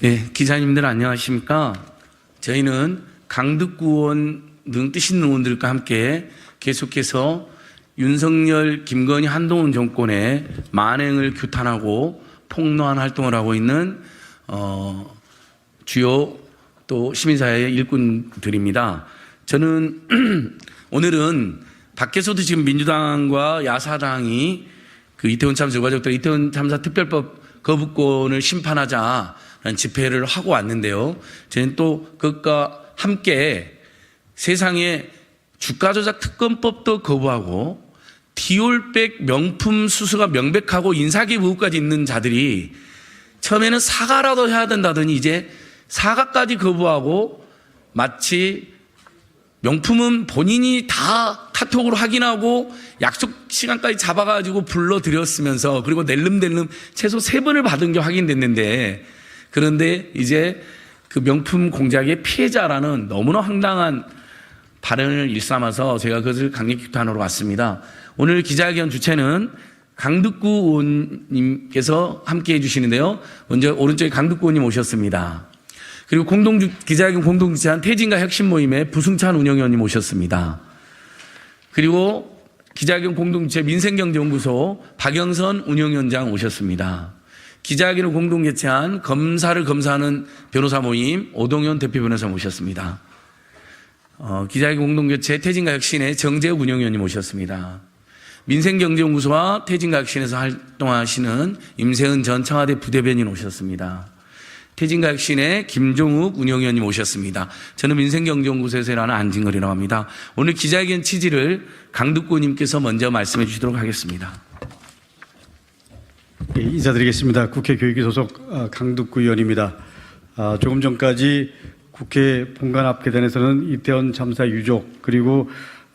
네, 기자님들 안녕하십니까? 저희는 강덕구원 등 뜻 있는 의원들과 함께 계속해서 윤석열, 김건희, 한동훈 정권의 만행을 규탄하고 폭로한 활동을 하고 있는 주요 또 시민사회의 일꾼들입니다. 저는 오늘은 밖에서도 지금 민주당과 야사당이 그 이태원 참사 유가족들 이태원 참사 특별법 거부권을 심판하자라는 집회를 하고 왔는데요. 저는 또 그것과 함께 세상에 주가조작 특검법도 거부하고 디올백 명품 수수가 명백하고 인사기업 의혹까지 있는 자들이 처음에는 사과라도 해야 된다더니 이제 사과까지 거부하고 마치 명품은 본인이 다 카톡으로 확인하고 약속 시간까지 잡아가지고 불러드렸으면서 그리고 낼름낼름 최소 3번을 받은 게 확인됐는데, 그런데 이제 그 명품 공작의 피해자라는 너무나 황당한 발언을 일삼아서 제가 그것을 강력 규탄하러 왔습니다. 오늘 기자회견 주체는 강덕구 의원님께서 함께 해주시는데요. 먼저 오른쪽에 강덕구 의원님 오셨습니다. 그리고 기자회견 공동주최한 태진과 혁신 모임의 부승찬 운영위원님 오셨습니다. 그리고 기자회견 공동주최 민생경제연구소 박영선 운영위원장 오셨습니다. 기자회견을 공동개최한 검사를 검사하는 변호사 모임 오동현 대표 변호사 모셨습니다. 기자회견 공동개최 태진과 혁신의 정재욱 운영위원님 오셨습니다. 민생경제연구소와 태진과 혁신에서 활동하시는 임세은 전 청와대 부대변인 오셨습니다. 태진과 혁신의 김종욱 운영위원님 오셨습니다. 저는 민생경제연구소에서 일하는 안진걸이라고 합니다. 오늘 기자회견 취지를 강덕구 님께서 먼저 말씀해 주시도록 하겠습니다. 예, 인사드리겠습니다. 국회 교육위 소속 강덕구 의원입니다. 조금 전까지 국회 본관 앞 계단에서는 이태원 참사 유족 그리고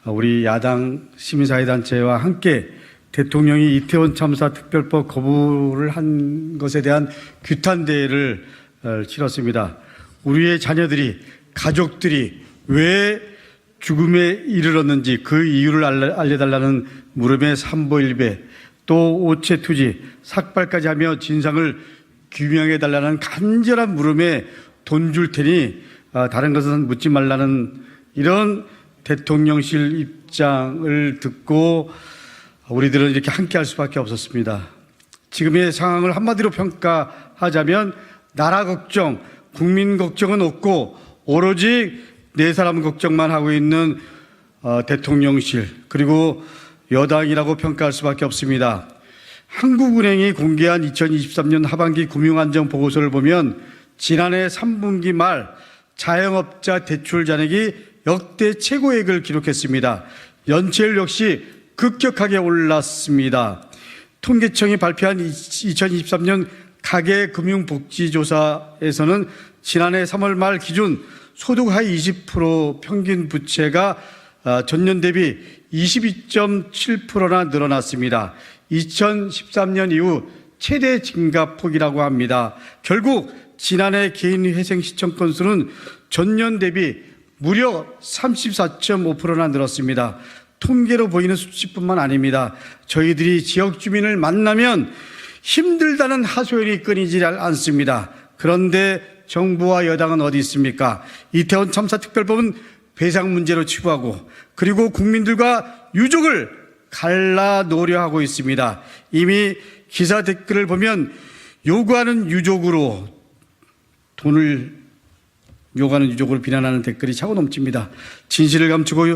우리 야당 시민사회단체와 함께 대통령이 이태원 참사 특별법 거부를 한 것에 대한 규탄대회를 치렀습니다. 우리의 자녀들이, 가족들이 왜 죽음에 이르렀는지 그 이유를 알려달라는 물음에 삼보일배, 또 오체투지, 삭발까지 하며 진상을 규명해달라는 간절한 물음에 돈 줄 테니 다른 것은 묻지 말라는 이런 대통령실 입장을 듣고 우리들은 이렇게 함께 할 수밖에 없었습니다. 지금의 상황을 한마디로 평가하자면 나라 걱정, 국민 걱정은 없고 오로지 네 사람 걱정만 하고 있는 대통령실 그리고 여당이라고 평가할 수밖에 없습니다. 한국은행이 공개한 2023년 하반기 금융안정보고서를 보면 지난해 3분기 말 자영업자 대출 잔액이 역대 최고액을 기록했습니다. 연체율 역시 급격하게 올랐습니다. 통계청이 발표한 2023년 가계금융복지조사에서는 지난해 3월 말 기준 소득 하위 20% 평균 부채가 전년 대비 22.7%나 늘어났습니다. 2013년 이후 최대 증가폭이라고 합니다. 결국 지난해 개인회생 시청 건수는 전년 대비 무려 34.5%나 늘었습니다. 통계로 보이는 수치뿐만 아닙니다. 저희들이 지역 주민을 만나면 힘들다는 하소연이 끊이지 않습니다. 그런데 정부와 여당은 어디 있습니까? 이태원 참사 특별법은 배상 문제로 치부하고 그리고 국민들과 유족을 갈라놓으려 하고 있습니다. 이미 기사 댓글을 보면 요구하는 유족으로 돈을 요구하는 유족을 비난하는 댓글이 차고 넘칩니다. 진실을 감추고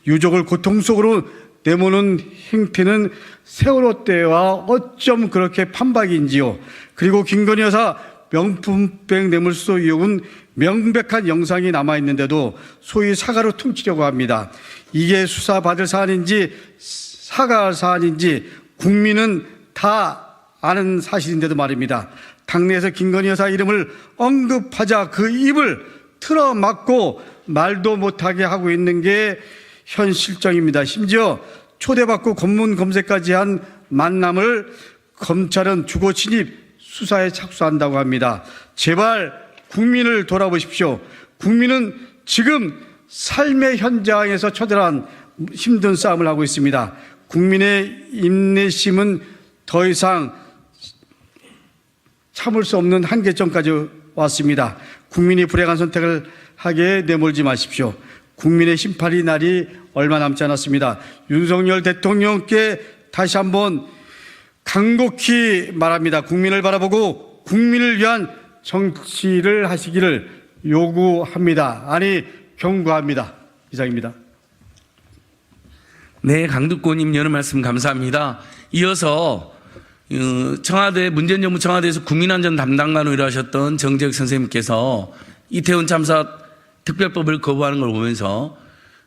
유족을 고통 속으로 내모는 행태는 세월호 때와 어쩜 그렇게 판박인지요. 그리고 김건희 여사 명품백 뇌물수수 의혹은 명백한 영상이 남아있는데도 소위 사과로 퉁치려고 합니다. 이게 수사받을 사안인지 사과할 사안인지 국민은 다 아는 사실인데도 말입니다. 당내에서 김건희 여사 이름을 언급하자 그 입을 틀어막고 말도 못하게 하고 있는 게 현 실정입니다. 심지어 초대받고 검문 검색까지 한 만남을 검찰은 주거 침입 수사에 착수한다고 합니다. 제발 국민을 돌아보십시오. 국민은 지금 삶의 현장에서 처절한 힘든 싸움을 하고 있습니다. 국민의 인내심은 더 이상 참을 수 없는 한계점까지 왔습니다. 국민이 불행한 선택을 하게 내몰지 마십시오. 국민의 심판의 날이 얼마 남지 않았습니다. 윤석열 대통령께 다시 한번 간곡히 말합니다. 국민을 바라보고 국민을 위한 정치를 하시기를 요구합니다. 아니, 경고합니다. 이상입니다. 네, 강두권님 여러 말씀 감사합니다. 이어서 청와대 문재인 정부 청와대에서 국민안전 담당관으로 일하셨던 정재혁 선생님께서 이태원 참사 특별법을 거부하는 걸 보면서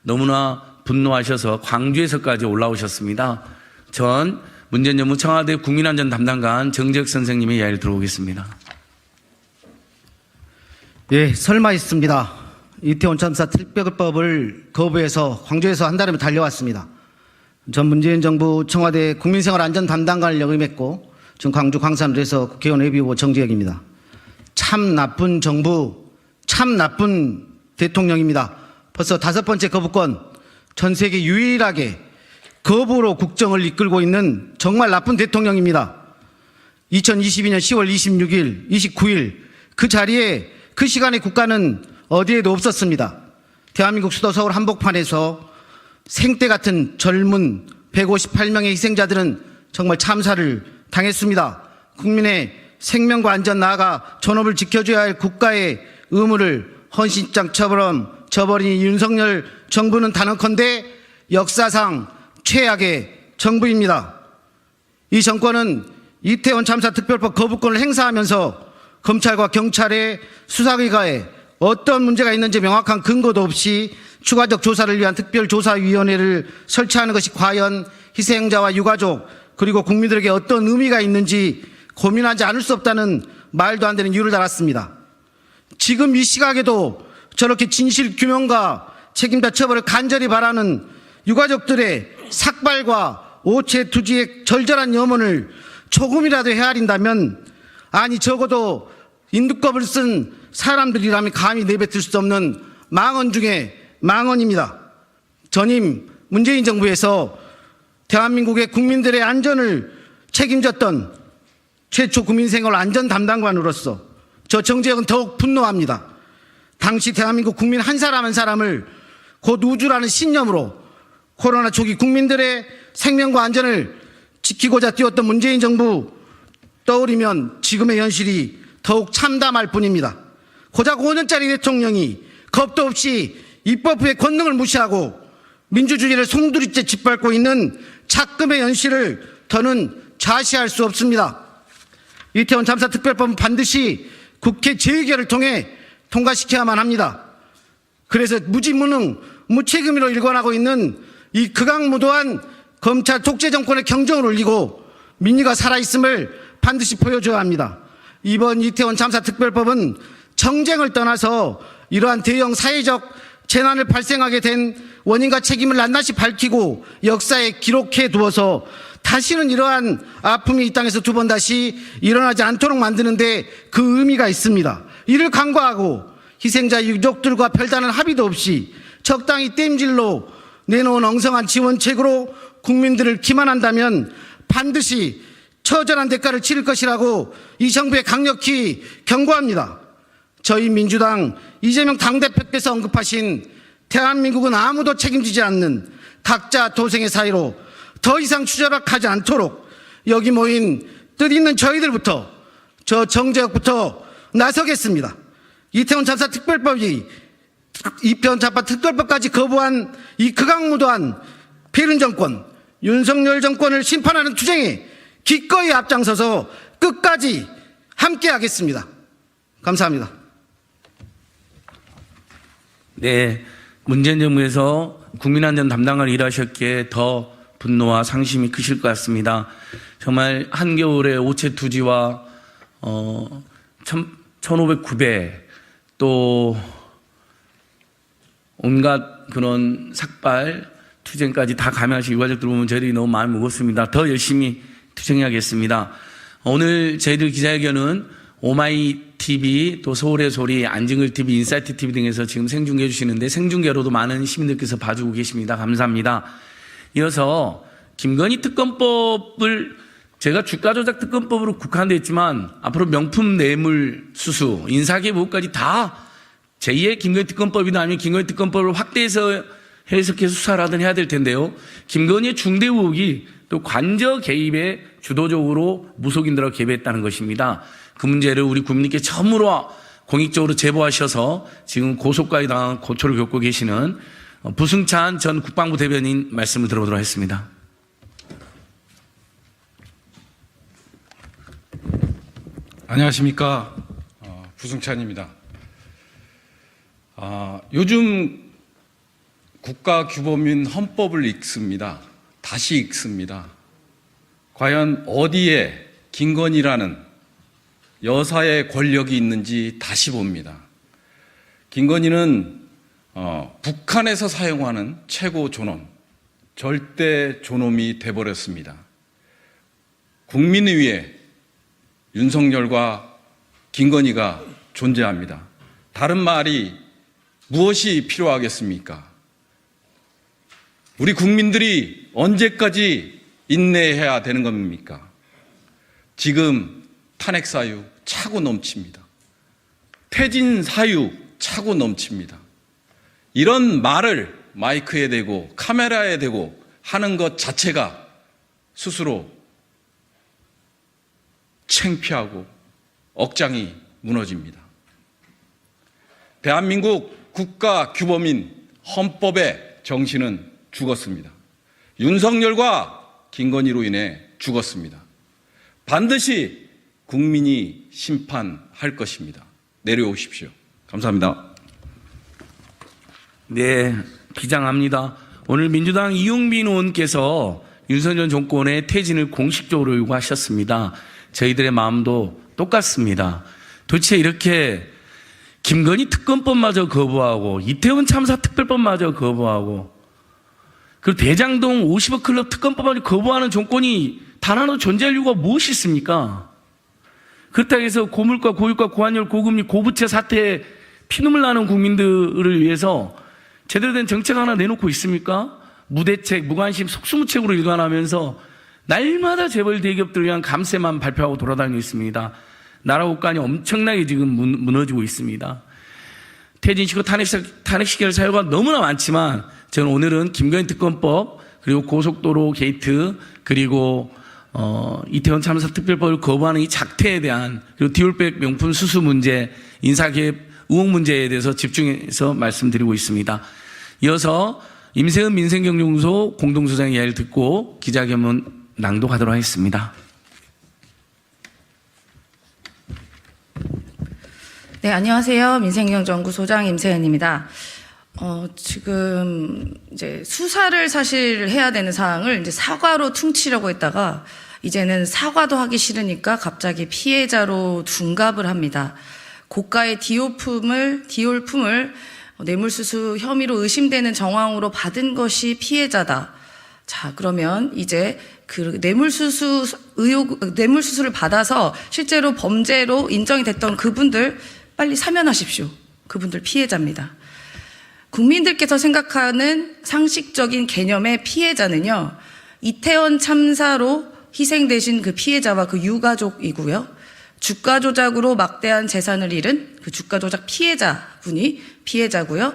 너무나 분노하셔서 광주에서까지 올라오셨습니다. 전 문재인 정부 청와대 국민안전 담당관 정재혁 선생님의 이야기를 들어보겠습니다. 예, 설마 있습니다. 이태원 참사 특별법을 거부해서 광주에서 한 달이면 달려왔습니다. 전 문재인 정부 청와대 국민생활 안전 담당관을 역임했고 지금 광주 광산을에서 국회의원 예비후보 정재혁입니다. 참 나쁜 정부, 참 나쁜 대통령입니다. 벌써 5번째 거부권, 전 세계 유일하게 거부로 국정을 이끌고 있는 정말 나쁜 대통령입니다. 2022년 10월 26일, 29일 그 자리에 그 시간에 국가는 어디에도 없었습니다. 대한민국 수도 서울 한복판에서 생떼 같은 젊은 158명의 희생자들은 정말 참사를 당했습니다. 국민의 생명과 안전 나아가 존엄을 지켜줘야 할 국가의 의무를 헌신장처럼 저버린 윤석열 정부는 단언컨대 역사상 최악의 정부입니다. 이 정권은 이태원 참사 특별법 거부권을 행사하면서 검찰과 경찰의 수사기관에 어떤 문제가 있는지 명확한 근거도 없이 추가적 조사를 위한 특별조사위원회를 설치하는 것이 과연 희생자와 유가족 그리고 국민들에게 어떤 의미가 있는지 고민하지 않을 수 없다는 말도 안 되는 이유를 달았습니다. 지금 이 시각에도 저렇게 진실규명과 책임자 처벌을 간절히 바라는 유가족들의 삭발과 오체투지의 절절한 염원을 조금이라도 헤아린다면, 아니 적어도 인두껍을 쓴 사람들이라면 감히 내뱉을 수 없는 망언 중에 망언입니다. 전임 문재인 정부에서 대한민국의 국민들의 안전을 책임졌던 최초 국민생활 안전 담당관으로서 저 정재혁은 더욱 분노합니다. 당시 대한민국 국민 한 사람 한 사람을 곧 우주라는 신념으로 코로나 초기 국민들의 생명과 안전을 지키고자 뛰었던 문재인 정부 떠오르면 지금의 현실이 더욱 참담할 뿐입니다. 고작 5년짜리 대통령이 겁도 없이 입법부의 권능을 무시하고 민주주의를 송두리째 짓밟고 있는 작금의 현실을 더는 좌시할 수 없습니다. 이태원 참사 특별법은 반드시 국회 재의결을 통해 통과시켜야만 합니다. 그래서 무지무능, 무책임으로 일관하고 있는 이 극악무도한 검찰 독재 정권의 경정을 울리고 민의가 살아있음을 반드시 보여줘야 합니다. 이번 이태원 참사 특별법은 정쟁을 떠나서 이러한 대형 사회적 재난을 발생하게 된 원인과 책임을 낱낱이 밝히고 역사에 기록해 두어서 다시는 이러한 아픔이 이 땅에서 두 번 다시 일어나지 않도록 만드는데 그 의미가 있습니다. 이를 간과하고 희생자 유족들과 별다른 합의도 없이 적당히 땜질로 내놓은 엉성한 지원책으로 국민들을 기만한다면 반드시 처절한 대가를 치를 것이라고 이 정부에 강력히 경고합니다. 저희 민주당 이재명 당대표께서 언급하신 대한민국은 아무도 책임지지 않는 각자 도생의 사이로 더 이상 추락하지 않도록 여기 모인 뜻 있는 저희들부터, 저 정재혁부터 나서겠습니다. 이태원 참사 특별법이 이태원 참사 특별법까지 거부한 이 극악무도한 패륜 정권, 윤석열 정권을 심판하는 투쟁에 기꺼이 앞장서서 끝까지 함께하겠습니다. 감사합니다. 네, 문재인 정부에서 국민안전 담당관을 일하셨기에 더 분노와 상심이 크실 것 같습니다. 정말 한겨울에 오체투지와 1500구배 또 온갖 그런 삭발 투쟁까지 다 감행하신 유가족들 보면 저희들이 너무 마음이 무겁습니다. 더 열심히 투쟁하겠습니다. 오늘 저희들 기자회견은 오마이TV 또 서울의 소리, 안진걸TV, 인사이트TV 등에서 지금 생중계해 주시는데 생중계로도 많은 시민들께서 봐주고 계십니다. 감사합니다. 이어서 김건희 특검법을 제가 주가조작 특검법으로 국한돼 있지만 앞으로 명품 뇌물 수수, 인사개보까지 다 제2의 김건희 특검법이나 아니면 김건희 특검법을 확대해서 해석해서 수사를 하든 해야 될 텐데요. 김건희의 중대 의혹이 또 관저 개입에 주도적으로 무속인들하고 개입했다는 것입니다. 그 문제를 우리 국민께 처음으로 공익적으로 제보하셔서 지금 고소까지 당한 고초를 겪고 계시는 부승찬 전 국방부 대변인 말씀을 들어보도록 하겠습니다. 안녕하십니까. 부승찬입니다. 요즘 국가규범인 헌법을 읽습니다. 다시 읽습니다. 과연 어디에 김건희라는 여사의 권력이 있는지 다시 봅니다. 김건희는 북한에서 사용하는 최고 존엄, 절대 존엄이 돼버렸습니다. 국민 위에 윤석열과 김건희가 존재합니다. 다른 말이 무엇이 필요하겠습니까? 우리 국민들이 언제까지 인내해야 되는 겁니까? 지금 탄핵 사유 차고 넘칩니다. 퇴진 사유 차고 넘칩니다. 이런 말을 마이크에 대고 카메라에 대고 하는 것 자체가 스스로 창피하고 억장이 무너집니다. 대한민국 국가규범인 헌법의 정신은 죽었습니다. 윤석열과 김건희로 인해 죽었습니다. 반드시 국민이 심판할 것입니다. 내려오십시오. 감사합니다. 네, 비장합니다. 오늘 민주당 이용빈 의원께서 윤석열 정권의 퇴진을 공식적으로 요구하셨습니다. 저희들의 마음도 똑같습니다. 도대체 이렇게 김건희 특검법마저 거부하고 이태원 참사 특별법마저 거부하고 그리고 대장동 50억 클럽 특검법마저 거부하는 정권이 단 하나도 존재할 이유가 무엇이 있습니까? 그렇다고 해서 고물가, 고유가, 고환율, 고금리, 고부채 사태에 피눈물 나는 국민들을 위해서 제대로 된 정책 하나 내놓고 있습니까? 무대책, 무관심, 속수무책으로 일관하면서 날마다 재벌 대기업들을 위한 감세만 발표하고 돌아다니고 있습니다. 나라 국간이 엄청나게 지금 무너지고 있습니다. 퇴진시키고 탄핵시킬 사유가 너무나 많지만 저는 오늘은 김건희 특검법 그리고 고속도로 게이트 그리고 이태원 참사 특별법을 거부하는 이 작태에 대한 그리고 디올백 명품 수수 문제, 인사개입 의혹 문제에 대해서 집중해서 말씀드리고 있습니다. 이어서 임세은 민생경영소 공동소장의 이야기를 듣고 기자회견문 낭독하도록 하겠습니다. 네, 안녕하세요. 민생경영연구소장 임세은입니다. 지금 이제 수사를 사실 해야 되는 사항을 이제 사과로 퉁치려고 했다가 이제는 사과도 하기 싫으니까 갑자기 피해자로 둔갑을 합니다. 고가의 디올품을 뇌물수수 혐의로 의심되는 정황으로 받은 것이 피해자다. 자, 그러면 이제 그 뇌물수수를 받아서 실제로 범죄로 인정이 됐던 그분들 빨리 사면하십시오. 그분들 피해자입니다. 국민들께서 생각하는 상식적인 개념의 피해자는요, 이태원 참사로 희생되신 그 피해자와 그 유가족이고요. 주가 조작으로 막대한 재산을 잃은 그 주가 조작 피해자분이 피해자고요.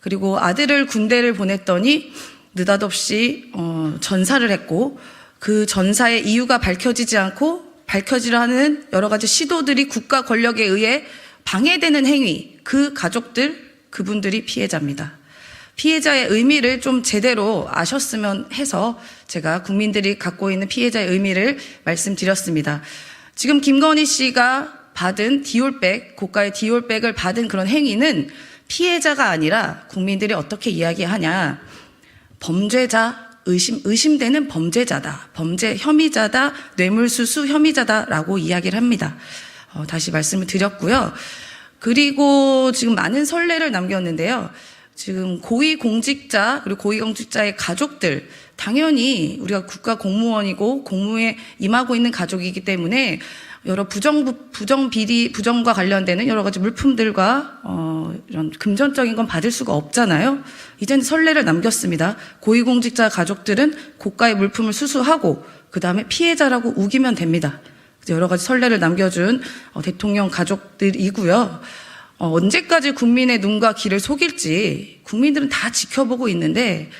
그리고 아들을 군대를 보냈더니 느닷없이 전사를 했고 그 전사의 이유가 밝혀지지 않고 밝혀지려 하는 여러 가지 시도들이 국가 권력에 의해 방해되는 행위, 그 가족들, 그분들이 피해자입니다. 피해자의 의미를 좀 제대로 아셨으면 해서 제가 국민들이 갖고 있는 피해자의 의미를 말씀드렸습니다. 지금 김건희 씨가 받은 디올백, 고가의 디올백을 받은 그런 행위는 피해자가 아니라 국민들이 어떻게 이야기하냐. 범죄자, 의심되는 범죄자다. 범죄 혐의자다. 뇌물수수 혐의자다라고 이야기를 합니다. 다시 말씀을 드렸고요. 그리고 지금 많은 선례를 남겼는데요. 지금 고위공직자 그리고 고위공직자의 가족들 당연히 우리가 국가 공무원이고 공무에 임하고 있는 가족이기 때문에 여러 부정과 관련되는 여러 가지 물품들과 이런 금전적인 건 받을 수가 없잖아요. 이제는 선례를 남겼습니다. 고위공직자 가족들은 고가의 물품을 수수하고 그 다음에 피해자라고 우기면 됩니다. 여러 가지 선례를 남겨준 대통령 가족들이고요. 언제까지 국민의 눈과 귀를 속일지 국민들은 다 지켜보고 있는데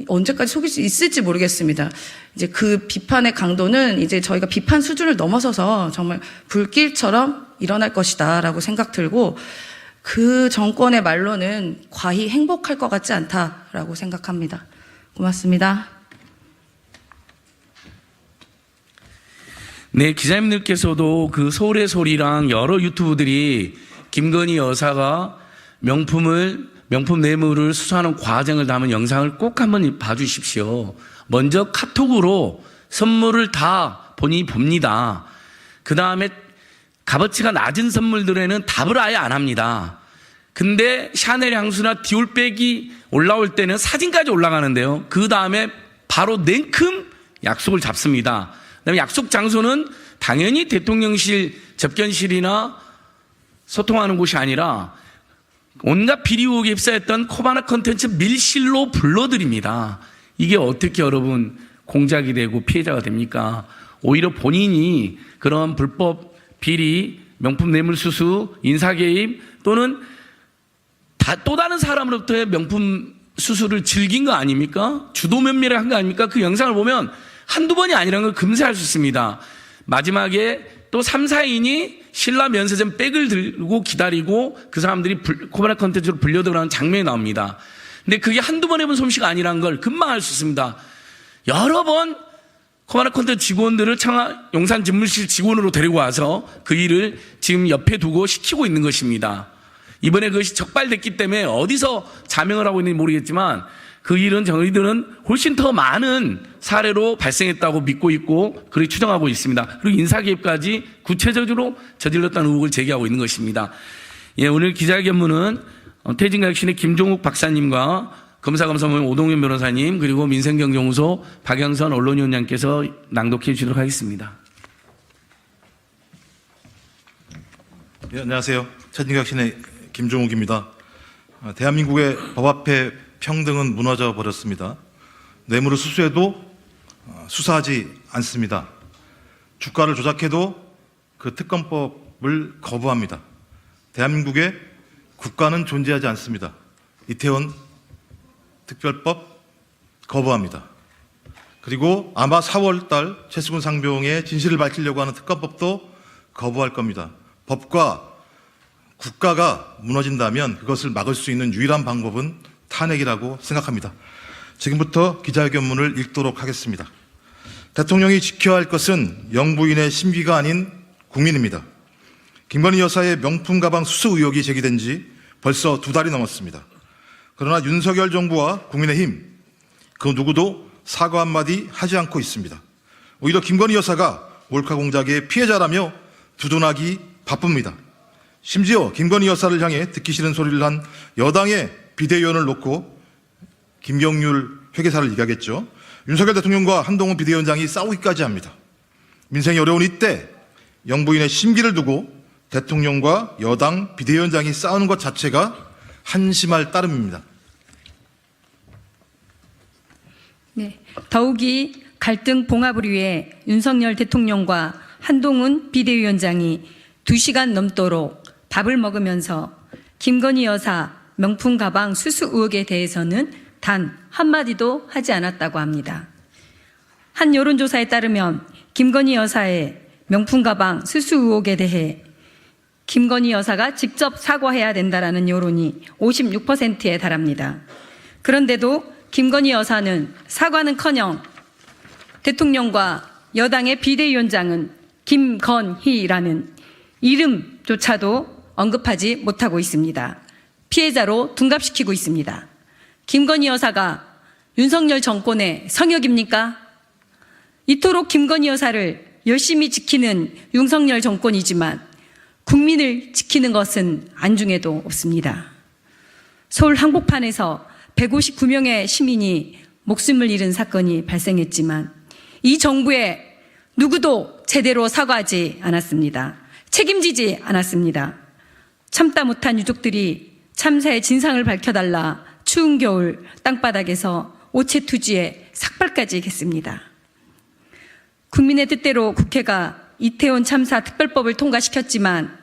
언제까지 속일 수 있을지 모르겠습니다. 이제 그 비판의 강도는 이제 저희가 비판 수준을 넘어서서 정말 불길처럼 일어날 것이다라고 생각 들고 그 정권의 말로는 과히 행복할 것 같지 않다라고 생각합니다. 고맙습니다. 네, 기자님들께서도 그 서울의 소리랑 여러 유튜브들이 김건희 여사가 명품 뇌물을 수수하는 과정을 담은 영상을 꼭 한번 봐주십시오. 먼저 카톡으로 선물을 다 본인이 봅니다. 그 다음에 값어치가 낮은 선물들에는 답을 아예 안 합니다. 근데 샤넬 향수나 디올백이 올라올 때는 사진까지 올라가는데요. 그 다음에 바로 냉큼 약속을 잡습니다. 그다음에 약속 장소는 당연히 대통령실 접견실이나 소통하는 곳이 아니라 온갖 비리 의혹에 휩싸였던 코바나 컨텐츠 밀실로 불러드립니다. 이게 어떻게 여러분 공작이 되고 피해자가 됩니까? 오히려 본인이 그런 불법 비리, 명품 뇌물 수수, 인사 개입 또는 또 다른 사람으로부터의 명품 수수를 즐긴 거 아닙니까? 주도 면밀하게 한 거 아닙니까? 그 영상을 보면 한두 번이 아니라는 걸 금세할 수 있습니다. 마지막에 또 3, 4인이 신라 면세점 백을 들고 기다리고 그 사람들이 코바나 컨텐츠로 불려들어가는 장면이 나옵니다. 근데 그게 한두 번 해본 솜씨가 아니라는 걸 금방 알 수 있습니다. 여러 번 코바나 컨텐츠 직원들을 용산 집무실 직원으로 데리고 와서 그 일을 지금 옆에 두고 시키고 있는 것입니다. 이번에 그것이 적발됐기 때문에 어디서 자명을 하고 있는지 모르겠지만 그 일은 저희들은 훨씬 더 많은 사례로 발생했다고 믿고 있고 그렇게 추정하고 있습니다. 그리고 인사개입까지 구체적으로 저질렀다는 의혹을 제기하고 있는 것입니다. 예, 오늘 기자회견문은 태진각신의 김종욱 박사님과 검사검사모임 오동현 변호사님 그리고 민생경제연구소 박영선 언론위원장께서 낭독해 주시도록 하겠습니다. 네, 안녕하세요. 태진각신의 김종욱입니다. 대한민국의 법 앞에 평등은 무너져 버렸습니다. 뇌물을 수수해도 수사하지 않습니다. 주가를 조작해도 그 특검법을 거부합니다. 대한민국에 국가는 존재하지 않습니다. 이태원 특별법 거부합니다. 그리고 아마 4월 달 최수근 상병의 진실을 밝히려고 하는 특검법도 거부할 겁니다. 법과 국가가 무너진다면 그것을 막을 수 있는 유일한 방법은 탄핵이라고 생각합니다. 지금부터 기자회견문을 읽도록 하겠습니다. 대통령이 지켜야 할 것은 영부인의 심기가 아닌 국민입니다. 김건희 여사의 명품 가방 수수 의혹이 제기된 지 벌써 2달이 넘었습니다. 그러나 윤석열 정부와 국민의힘 그 누구도 사과 한마디 하지 않고 있습니다. 오히려 김건희 여사가 몰카 공작의 피해자라며 두둔하기 바쁩니다. 심지어 김건희 여사를 향해 듣기 싫은 소리를 한 여당의 비대위원을 놓고 김경률 회계사를 얘기하겠죠. 윤석열 대통령과 한동훈 비대위원장이 싸우기까지 합니다. 민생이 어려운 이때 영부인의 심기를 두고 대통령과 여당 비대위원장이 싸우는 것 자체가 한심할 따름입니다. 네, 더욱이 갈등 봉합을 위해 윤석열 대통령과 한동훈 비대위원장이 2시간 넘도록 밥을 먹으면서 김건희 여사 명품 가방 수수 의혹에 대해서는 단 한마디도 하지 않았다고 합니다. 한 여론조사에 따르면 김건희 여사의 명품 가방 수수 의혹에 대해 김건희 여사가 직접 사과해야 된다라는 여론이 56%에 달합니다. 그런데도 김건희 여사는 사과는커녕 대통령과 여당의 비대위원장은 김건희라는 이름조차도 언급하지 못하고 있습니다. 피해자로 둔갑시키고 있습니다. 김건희 여사가 윤석열 정권의 성역입니까? 이토록 김건희 여사를 열심히 지키는 윤석열 정권이지만 국민을 지키는 것은 안중에도 없습니다. 서울 한복판에서 159명의 시민이 목숨을 잃은 사건이 발생했지만 이 정부에 누구도 제대로 사과하지 않았습니다. 책임지지 않았습니다. 참다 못한 유족들이 참사의 진상을 밝혀달라 추운 겨울 땅바닥에서 오체투지에 삭발까지 했습니다. 국민의 뜻대로 국회가 이태원 참사 특별법을 통과시켰지만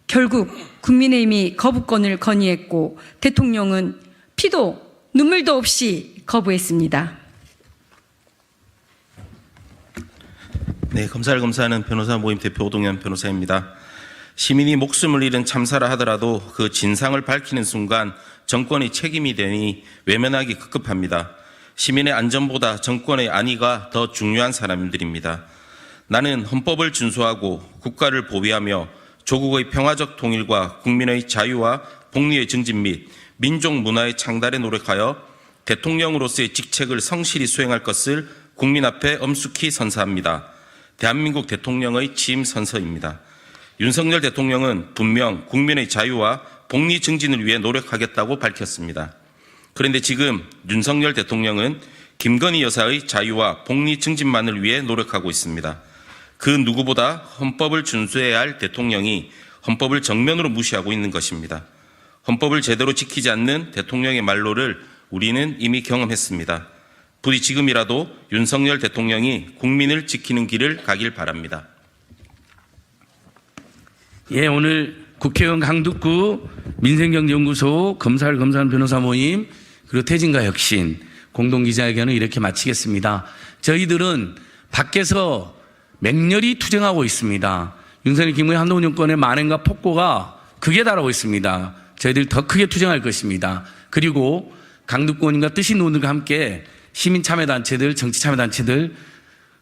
결국 국민의힘이 거부권을 건의했고 대통령은 피도 눈물도 없이 거부했습니다. 네, 검사를 검사하는 변호사 모임 대표 오동현 변호사입니다. 시민이 목숨을 잃은 참사라 하더라도 그 진상을 밝히는 순간 정권의 책임이 되니 외면하기 급급합니다. 시민의 안전보다 정권의 안위가 더 중요한 사람들입니다. 나는 헌법을 준수하고 국가를 보위하며 조국의 평화적 통일과 국민의 자유와 복리의 증진 및 민족 문화의 창달에 노력하여 대통령으로서의 직책을 성실히 수행할 것을 국민 앞에 엄숙히 선사합니다. 대한민국 대통령의 취임 선서입니다. 윤석열 대통령은 분명 국민의 자유와 복리 증진을 위해 노력하겠다고 밝혔습니다. 그런데 지금 윤석열 대통령은 김건희 여사의 자유와 복리 증진만을 위해 노력하고 있습니다. 그 누구보다 헌법을 준수해야 할 대통령이 헌법을 정면으로 무시하고 있는 것입니다. 헌법을 제대로 지키지 않는 대통령의 말로를 우리는 이미 경험했습니다. 부디 지금이라도 윤석열 대통령이 국민을 지키는 길을 가길 바랍니다. 예, 오늘 국회의원 강두구 민생경제연구소 검사를 검사하는 변호사 모임 그리고 태진과 혁신 공동기자회견을 이렇게 마치겠습니다. 저희들은 밖에서 맹렬히 투쟁하고 있습니다. 윤석열 김무희 한동훈 정권의 만행과 폭거가 극에 달하고 있습니다. 저희들 더 크게 투쟁할 것입니다. 그리고 강두구 의원님과 뜻 있는 분들과 함께 시민참여단체들, 정치참여단체들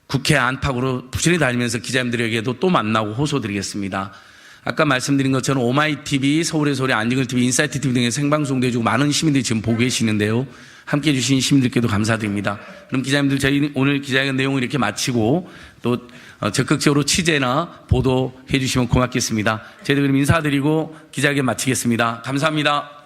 국회 안팎으로 부지런히 다니면서 기자님들에게도 또 만나고 호소드리겠습니다. 아까 말씀드린 것처럼 오마이TV, 서울의 소리, 안진걸TV, 인사이트TV 등에 생방송도 해주고 많은 시민들이 지금 보고 계시는데요. 함께해 주신 시민들께도 감사드립니다. 그럼 기자님들 저희 오늘 기자회견 내용을 이렇게 마치고 또 적극적으로 취재나 보도해 주시면 고맙겠습니다. 저희들 그럼 인사드리고 기자회견 마치겠습니다. 감사합니다.